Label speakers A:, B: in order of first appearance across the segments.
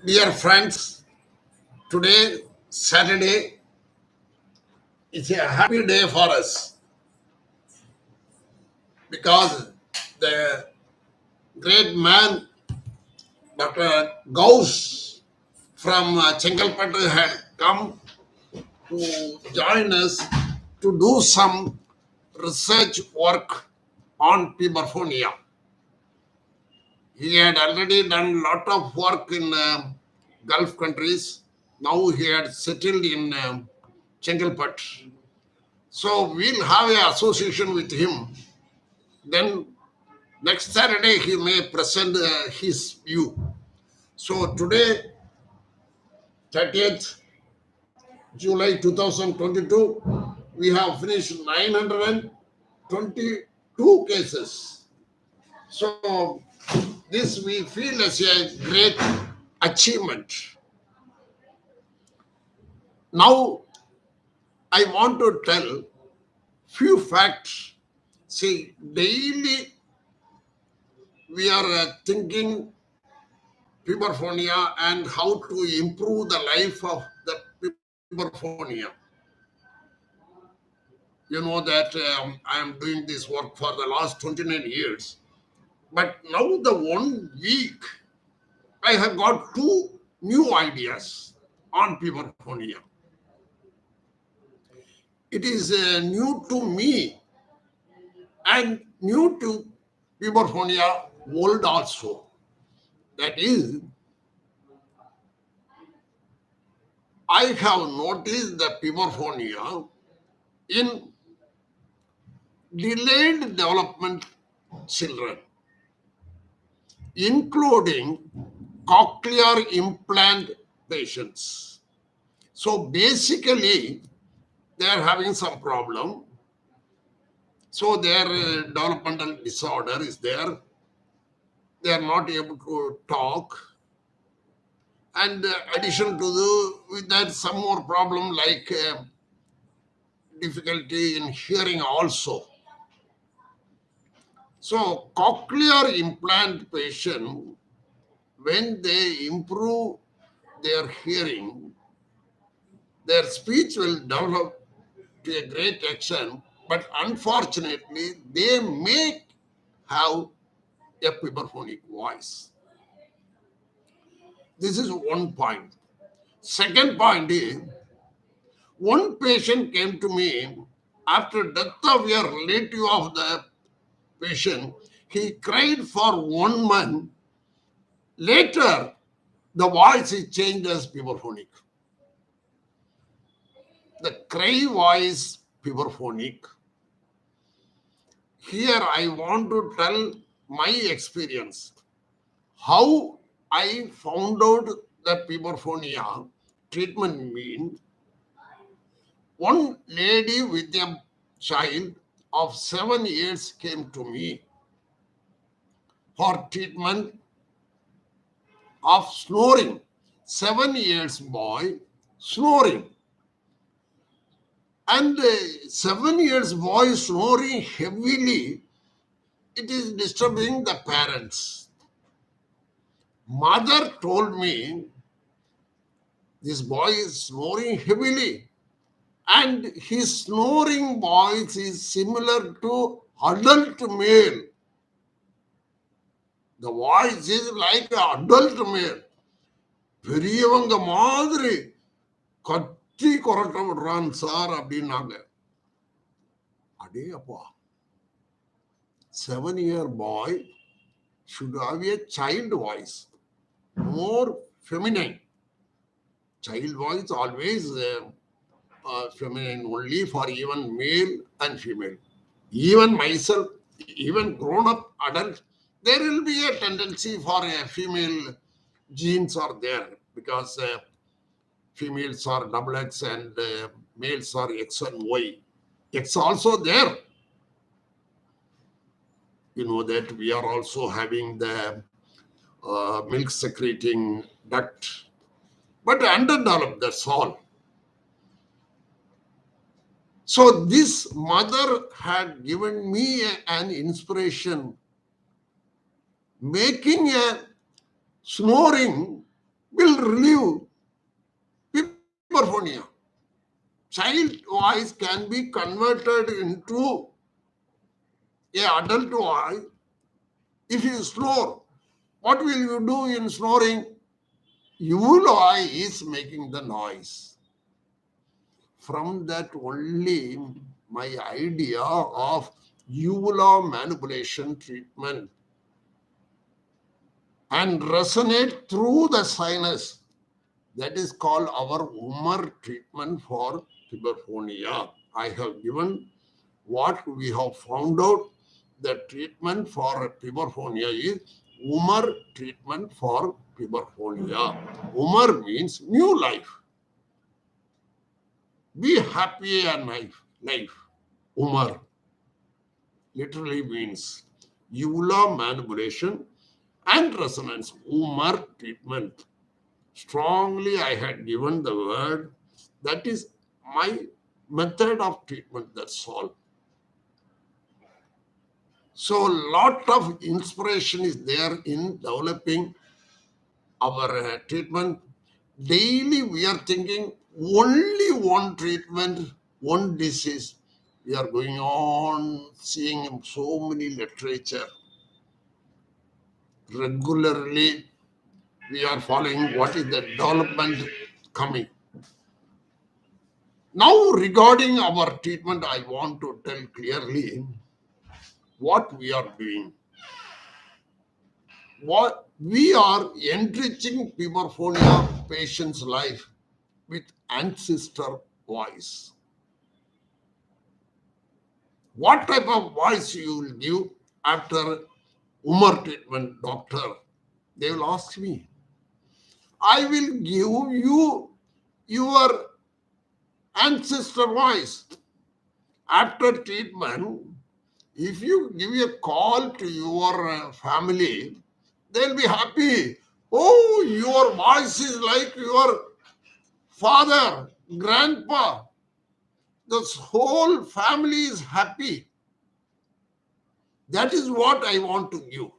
A: Dear friends, today, Saturday, is a happy day for us because the great man, Dr. Gauss from Chengalpattu had come to join us to do some research work on Puberphonia. He had already done a lot of work in Gulf countries. Now he had settled in Chengalpattu. So we'll have an association with him. Then next Saturday he may present his view. So today, 30th July 2022, we have finished 922 cases. So this we feel as a great achievement. Now I want to tell few facts. See, daily we are thinking Puberphonia and how to improve the life of the Puberphonia. You know that I am doing this work for the last 29 years. But now the 1 week, I have got two new ideas on Puberphonia. It is new to me and new to Puberphonia world also. That is, I have noticed the Puberphonia in delayed development children, including cochlear implant patients. So basically, they are having some problem. So their developmental disorder is there. They are not able to talk. And addition to with that, some more problem like difficulty in hearing also. So cochlear implant patient, when they improve their hearing, their speech will develop to a great extent, but unfortunately, they may have a puberphonic voice. This is one point. Second point is, one patient came to me after death of a relative of the patient. He cried for 1 month. Later, the voice is changed as puberphonic. The cry voice puberphonic. Here I want to tell my experience. How I found out the puberphonia treatment mean one lady with a child of 7 years came to me for treatment of snoring. 7 years boy snoring. And 7 years boy snoring heavily, it is disturbing the parents. Mother told me this boy is snoring heavily, and his snoring voice is similar to adult male. The voice is like adult male. பெரியவங்க மாதிரி கத்தி கொரட்ட விடுறான் sir அப்படின்னாங்க. அடே அப்பா, 7-year boy should have a child voice, more feminine. Child voice always feminine only for even male and female. Even myself, even grown-up adult, there will be a tendency for a female genes are there because females are double X and males are X and Y. X also there. You know that we are also having the milk secreting duct, but underdeveloped, that's all. So this mother had given me an inspiration, making a snoring will relieve Puberphonia. Child voice can be converted into a adult voice if you snore. What will you do in snoring? Your eye is making the noise. From that only my idea of uvula manipulation treatment and resonate through the sinus. That is called our Umar treatment for Puberphonia. I have given what we have found out. The treatment for Puberphonia is Umar treatment for Puberphonia. Umar means new life. Be happy and life. Umar literally means uvula manipulation and resonance. Umar treatment. Strongly I had given the word. That is my method of treatment. That's all. So a lot of inspiration is there in developing our treatment. Daily we are thinking only one treatment, one disease. We are going on seeing so many literature. Regularly we are following what is the development coming. Now regarding our treatment, I want to tell clearly what we are doing. What we are enriching Puberphonia patient's life with ancestor voice. What type of voice you will give after Umar treatment, doctor? They will ask me. I will give you your ancestor voice. After treatment, if you give a call to your family, they'll be happy. Oh, your voice is like your father, grandpa. The whole family is happy. That is what I want to give.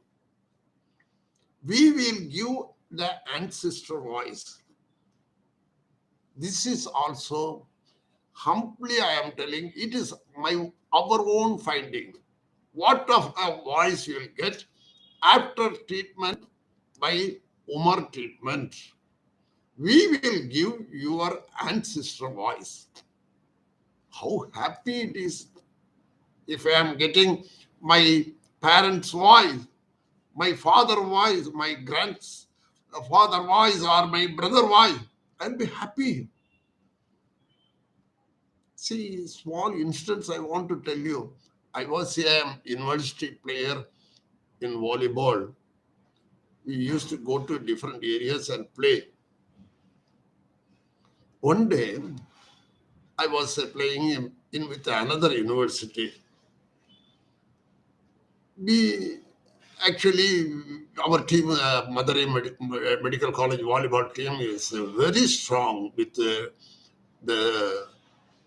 A: We will give the ancestor voice. This is also humbly I am telling, it is our own finding. What of a voice you will get after treatment by Umar treatment? We will give your ancestor voice. How happy it is if I am getting my parents' voice, my father voice, my grandfather voice, or my brother voice. I'll be happy. See, small instance I want to tell you. I was a university player in volleyball. We used to go to different areas and play. One day, I was playing in with another university. We actually, our team, Madurai Medical College volleyball team is very strong with the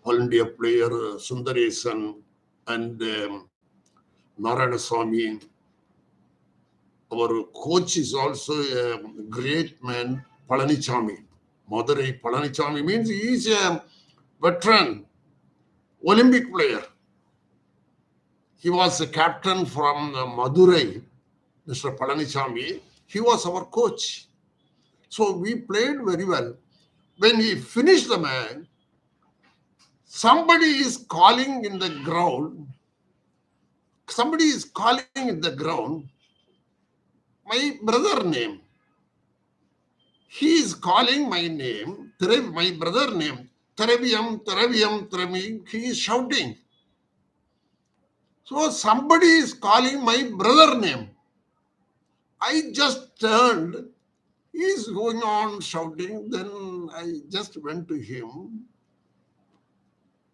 A: All India player Sundaresan and Narayanaswamy. Our coach is also a great man, Palanichami. Madurai Palanichami means he is a veteran, Olympic player. He was a captain from Madurai, Mr. Palanichami. He was our coach. So we played very well. When we finished the match, somebody is calling in the ground. Somebody is calling in the ground my brother name. He is calling my name, my brother name. Teraviam, Teraviam, Terami. He is shouting. So somebody is calling my brother name. I just turned. He is going on shouting. Then I just went to him.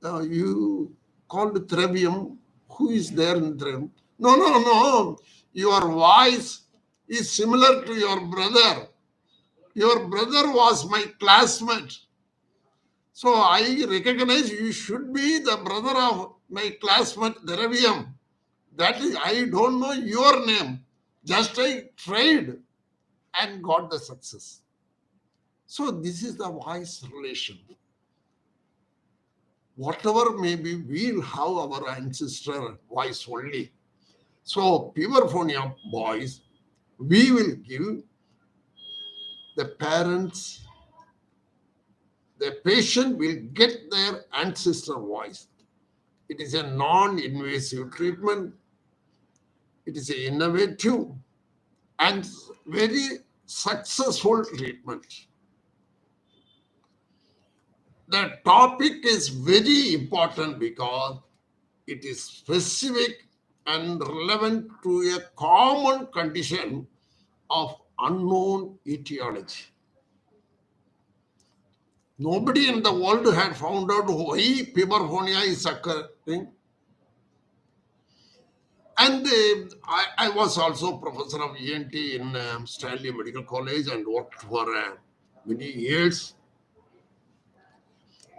A: You called Trevium. Who is there in Trevium? No. Your voice is similar to your brother. Your brother was my classmate. So I recognize you should be the brother of my classmate Trevium. That is, I don't know your name. Just I tried and got the success. So this is the voice relation. Whatever may be, we'll have our ancestor voice only. So puberphonia boys, we will give the parents, the patient will get their ancestor voice. It is a non-invasive treatment. It is an innovative and very successful treatment. The topic is very important because it is specific and relevant to a common condition of unknown etiology. Nobody in the world had found out why puberphonia is occurring. And I was also professor of ENT in Stanley Medical College and worked for many years.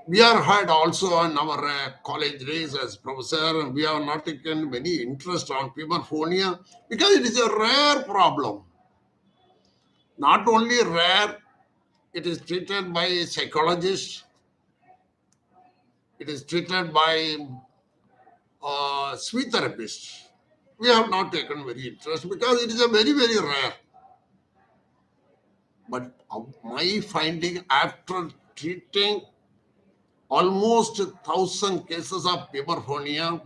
A: We are had also in our college days as professor. We have not taken many interest on puberphonia because it is a rare problem. Not only rare, it is treated by psychologists. It is treated by speech therapists. We have not taken very interest because it is a very, very rare. But my finding after treating almost 1,000 cases of puberphonia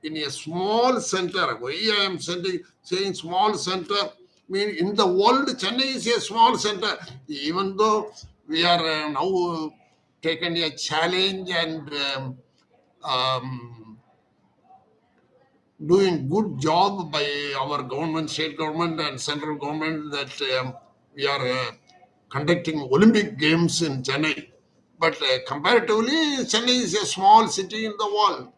A: in a small center, why I am saying small center, mean in the world, Chennai is a small center. Even though we are now taken a challenge and doing good job by our government, state government and central government that we are conducting Olympic Games in Chennai. But comparatively, Chennai is a small city in the world.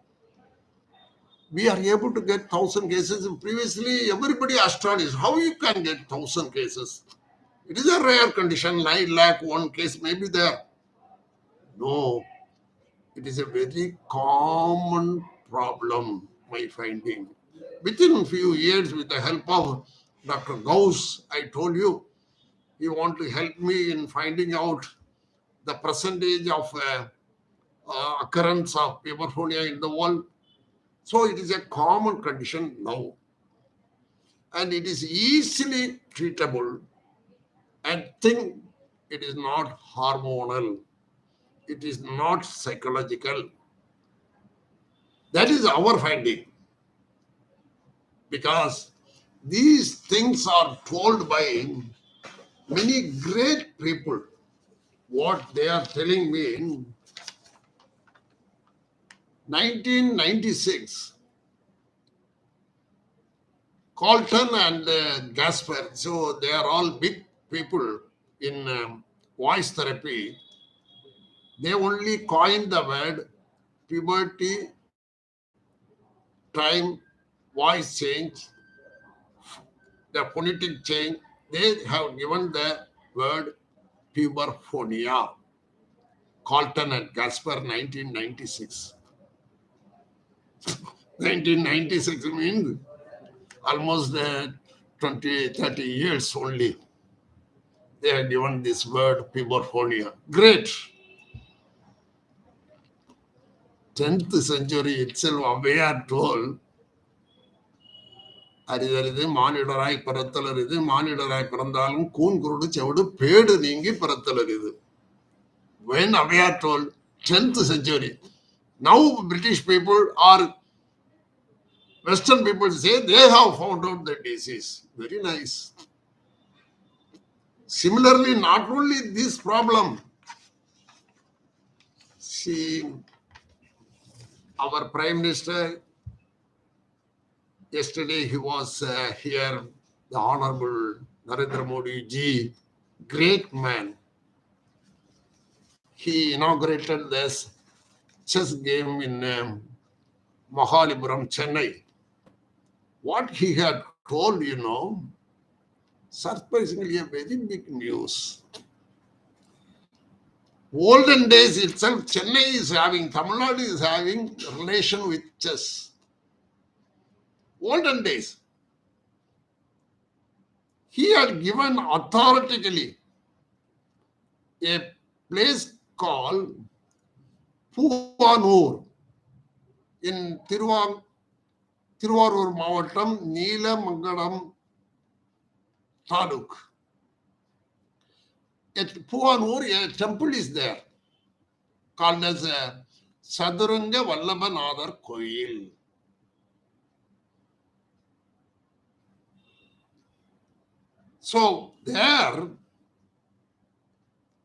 A: We are able to get 1,000 cases. Previously, everybody astonished how you can get 1,000 cases. It is a rare condition. 9 lakh one case may be there. No, it is a very common problem. My finding. Within a few years, with the help of Dr. Gauss, I told you, he want to help me in finding out the percentage of occurrence of puberphonia in the world. So it is a common condition now. And it is easily treatable. And think it is not hormonal. It is not psychological. That is our finding. Because these things are told by many great people. What they are telling me in 1996, Colton and Gasper, so they are all big people in voice therapy. They only coined the word puberty, time, voice change, the phonetic change. They have given the word puberphonia. Colton and Gasper, 1996. 1996 means almost 20, 30 years only. They have given this word puberphonia. Great. 10th century itself, Abhaya told, அரிதறிது மானிடராய் பிறத்தல் அரிது மானிடராய் பிறந்தாலும் கூன் குருடு செவிடு pad நீங்கி பிறத்தல் அரிது. When Abhaya told 10th century, now British people or Western people say they have found out the disease. Very nice. Similarly, not only this problem, see, our Prime Minister, yesterday he was here, the Honorable Narendra Modi ji, great man. He inaugurated this chess game in Mahalipuram, Chennai. What he had told, surprisingly a very big news. Olden days itself, Chennai is having, Tamil Nadu is having relation with chess. Olden days. He had given authoritatively a place called Puvanur in Tiruvarur Mavatam, Neelamangalam Taluk. At Puvanur, a temple is there called as Saduranga Vallabhanadar Koil. So there,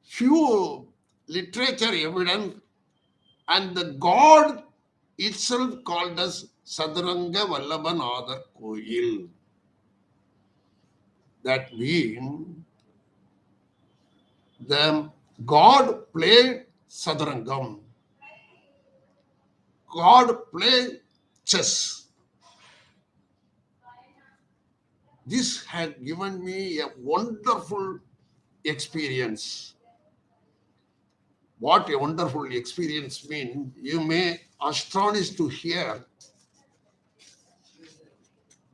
A: few literature evidence and the god itself called as Saduranga Vallabhanadar Koil. That means the god played Sadurangam. God played chess. This had given me a wonderful experience. What a wonderful experience means, you may astonish to hear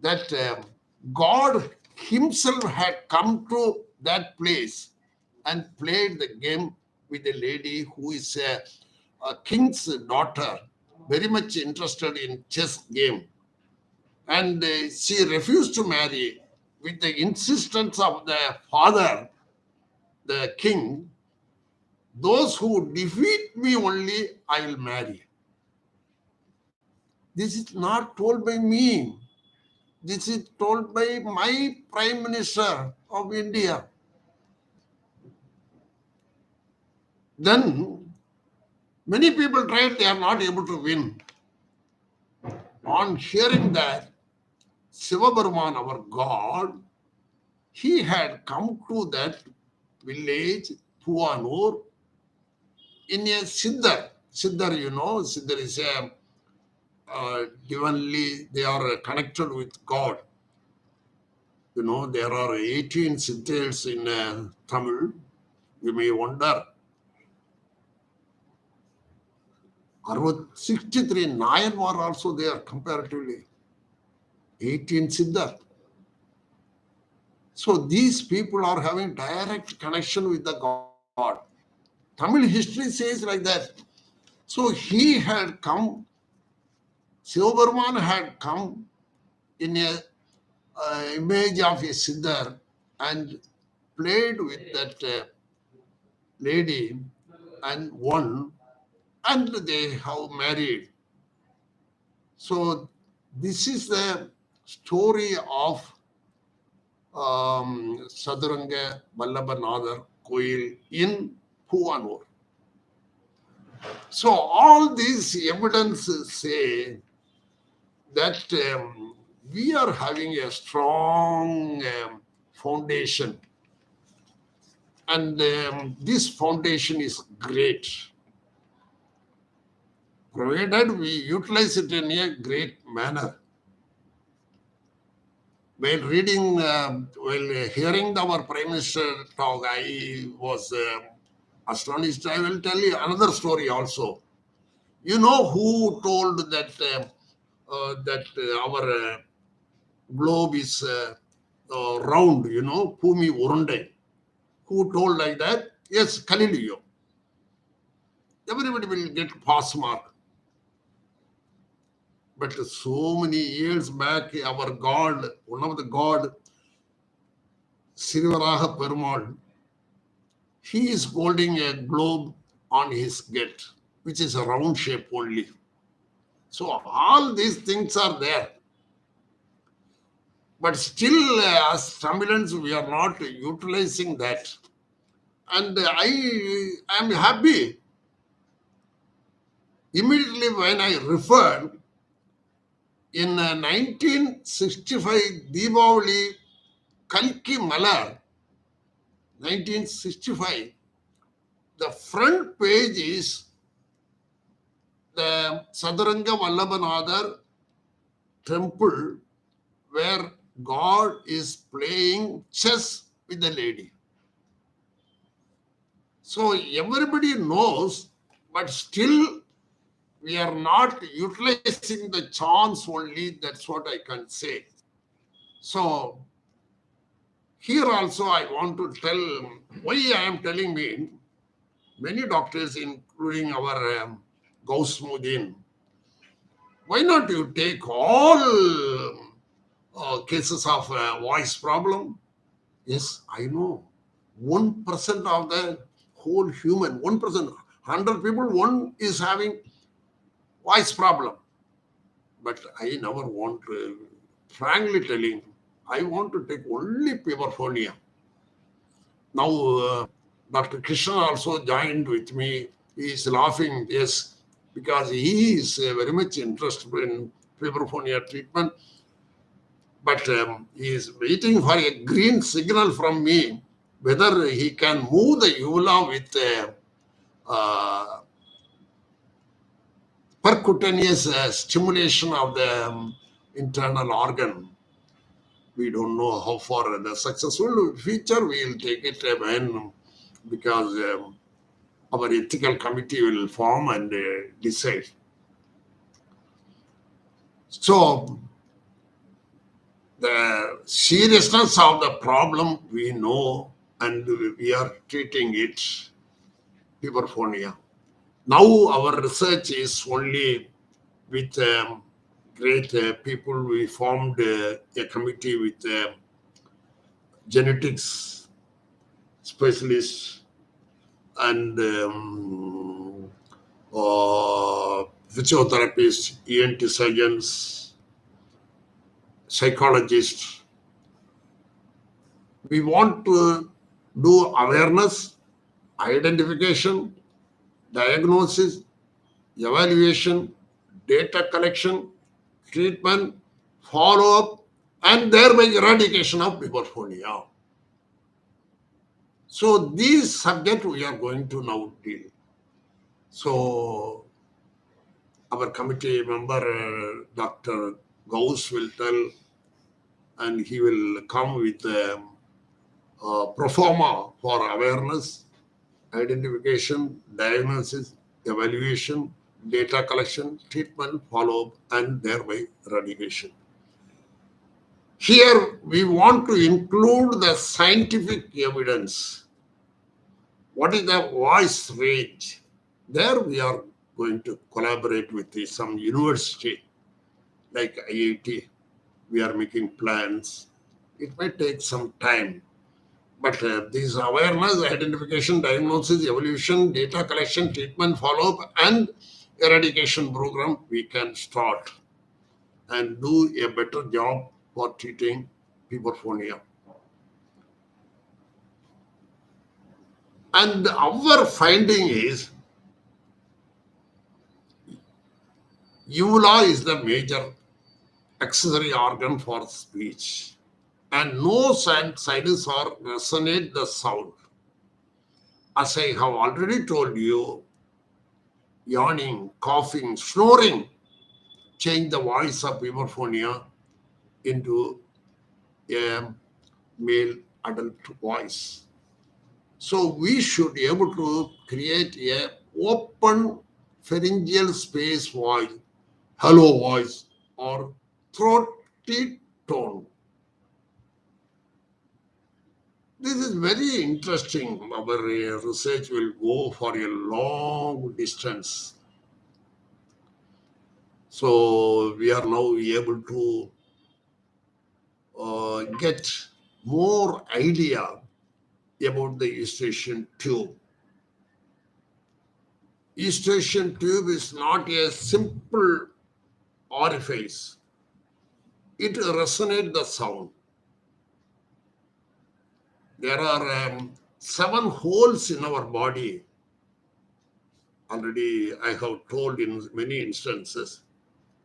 A: that God himself had come to that place and played the game with a lady who is a king's daughter, very much interested in chess game. And she refused to marry with the insistence of the father, the king. Those who defeat me only, I will marry. This is not told by me. This is told by my Prime Minister of India. Then many people tried, they are not able to win. On hearing that, Siva Burman, our God, he had come to that village, Puvanur, in a Siddhar. Siddhar, you know, Siddhar is a divinely, they are connected with God. You know, there are 18 Siddhas in Tamil. You may wonder. 63 Nayan were also there comparatively. 18 Siddhar. So these people are having direct connection with the God. Tamil history says like that. So he had come, Sivaburman had come in a image of a Siddhar and played with that lady and won, and they have married. So this is the story of Saduranga Vallabhanadar Koil in Puvanur. So all these evidences say that we are having a strong foundation, and this foundation is great, provided we utilize it in a great manner. While reading, while hearing our Prime Minister talk, I was astonished. I will tell you another story also. You know who told that our globe is round? You know, Pumi Urunde. Who told like that? Yes, Galileo. Everybody will get pass mark. But so many years back, our God, one of the God, Srivaraha Perumal, he is holding a globe on his gate, which is a round shape only. So all these things are there. But still, as Tamilians, we are not utilizing that. And I am happy. Immediately when I referred, in 1965, Deepavali, Kalki Malar, 1965, the front page is the Saduranga Vallabhanadar temple where God is playing chess with the lady. So everybody knows, but still we are not utilizing the chance only. That's what I can say. So here also I want to tell why I am telling me Many doctors, including our Gausmudin, why not you take all cases of voice problem? Yes, I know. 1% of the whole human, 1%, 100 people, one is having voice problem. But I never want to, frankly telling, I want to take only Puberphonia. Now, Dr. Krishna also joined with me. He is laughing, yes, because he is very much interested in Puberphonia treatment. But he is waiting for a green signal from me whether he can move the uvula with uh, percutaneous stimulation of the internal organ. We don't know how far the successful future we will take it when, because our ethical committee will form and decide. So the seriousness of the problem we know, and we are treating it, Puberphonia. Now our research is only with great people. We formed a committee with genetics specialists and physiotherapists, ENT surgeons, psychologists. We want to do awareness, identification, diagnosis, evaluation, data collection, treatment, follow-up, and thereby eradication of Puberphonia. So these subjects we are going to now deal. So our committee member, Dr. Gauss, will tell, and he will come with pro forma for awareness, identification, diagnosis, evaluation, data collection, treatment, follow-up, and thereby eradication. Here we want to include the scientific evidence. What is the voice range? There we are going to collaborate with some university like IIT. We are making plans. It may take some time, but this awareness, identification, diagnosis, evaluation, data collection, treatment, follow-up, and eradication program we can start and do a better job for treating Puberphonia. And our finding is uvula is the major accessory organ for speech, and nose and sinus are resonate the sound. As I have already told you, yawning, coughing, snoring change the voice of Puberphonia into a male adult voice. So we should be able to create a open pharyngeal space voice, hello voice, or throaty tone. This is very interesting. Our research will go for a long distance. So we are now able to get more idea about the eustachian tube. Eustachian tube is not a simple orifice. It resonates the sound. There are 7 holes in our body. Already I have told in many instances,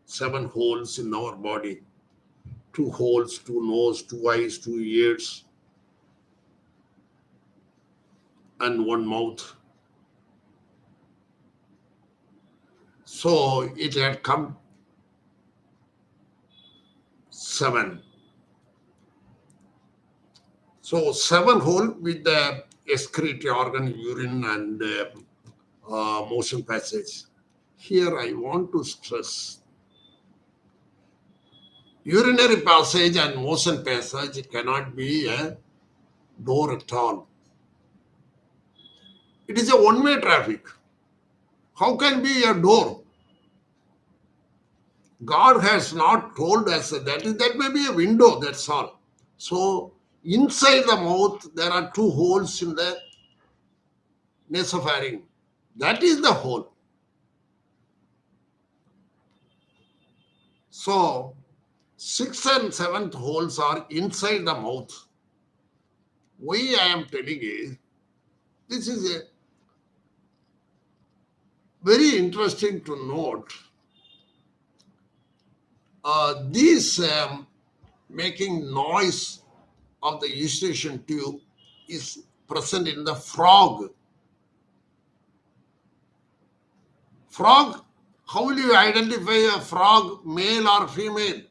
A: 7 holes in our body. 2 holes, 2 nose, 2 eyes, 2 ears, and 1 mouth. So it had come 7. So 7 hole with the excretory organ, urine, and motion passage. Here I want to stress urinary passage and motion passage cannot be a door at all. It is a one-way traffic. How can be a door? God has not told us that may be a window, that's all. So inside the mouth, there are two holes in the nasopharynx. That is the hole. So 6th and 7th holes are inside the mouth. Why I am telling is, this is a very interesting to note. These making noise of the eustachian tube is present in the frog. Frog, how will you identify a frog, male or female?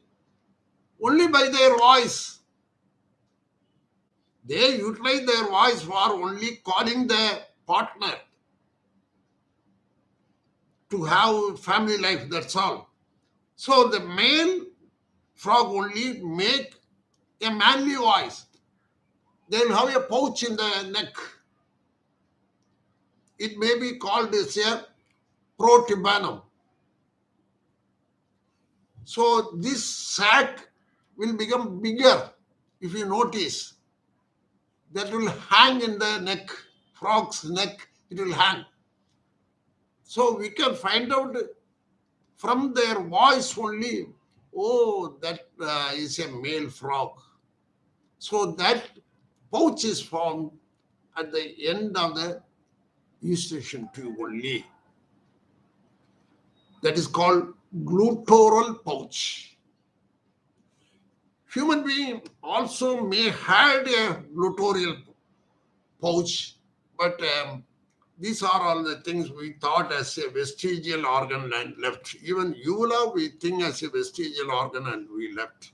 A: Only by their voice. They utilize their voice for only calling the partner to have family life, that's all. So the male frog only make a manly voice. They will have a pouch in the neck. It may be called as a protuberance. So this sac will become bigger if you notice. That will hang in the neck, frog's neck, it will hang. So we can find out from their voice only, oh, that is a male frog. So that pouch is formed at the end of the eustachian tube only. That is called gluteal pouch. Human being also may have a gluteal pouch, but these are all the things we thought as a vestigial organ and left. Even uvula we think as a vestigial organ and we left.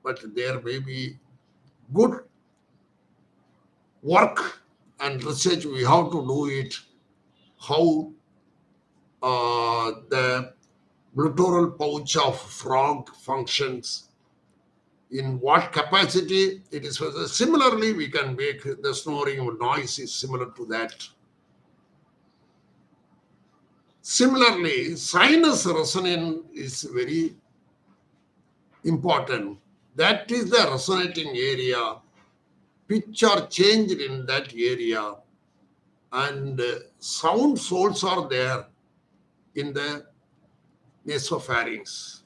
A: But there may be good work and research we have to do it, how the gluteal pouch of frog functions, in what capacity it is. Similarly, we can make the snoring noise is similar to that. Similarly, sinus resonance is very important. That is the resonating area. Pitch are changed in that area, and sound sources are there in the nasopharynx.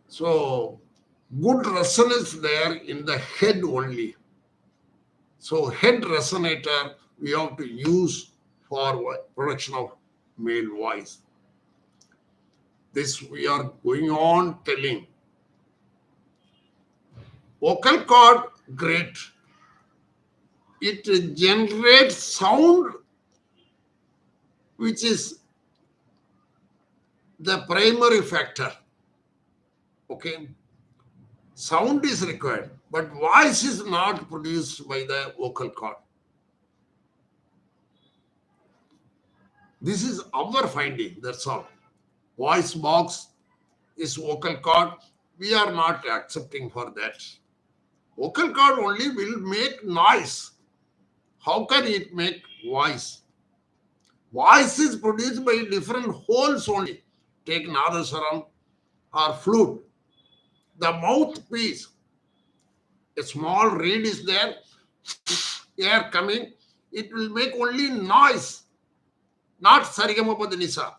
A: So good resonance there in the head only. So head resonator we have to use for production of male voice. This we are going on telling. Vocal cord, great. It generates sound which is the primary factor. Okay. Sound is required, but voice is not produced by the vocal cord. This is our finding, that's all. Voice box is vocal cord. We are not accepting for that. Vocal cord only will make noise. How can it make voice? Voice is produced by different holes only. Take Nadasaram or flute. The mouthpiece, a small reed is there, air coming, it will make only noise, not Sarigamapadanisa.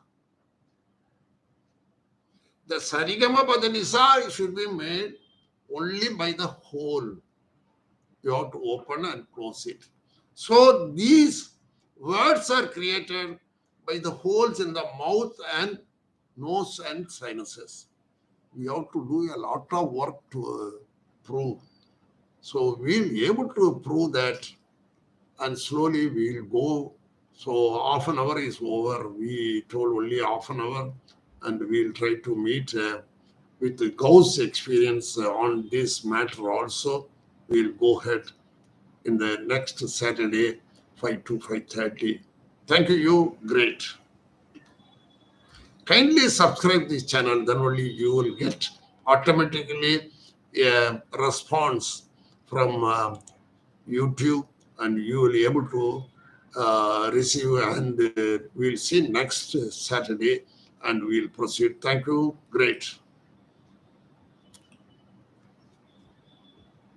A: The Sarigamapadanisa should be made only by the hole. You have to open and close it. So these words are created by the holes in the mouth and nose and sinuses. We have to do a lot of work to prove. So we'll be able to prove that, and slowly we'll go. So half an hour is over. We told only half an hour, and we'll try to meet with the Gauss experience on this matter also. We'll go ahead in the next Saturday, 5 to 5:30. Thank you. Great. Kindly subscribe this channel, then only you will get automatically a response from YouTube and you will be able to receive, and we'll see next Saturday, and we'll proceed. Thank you. Great.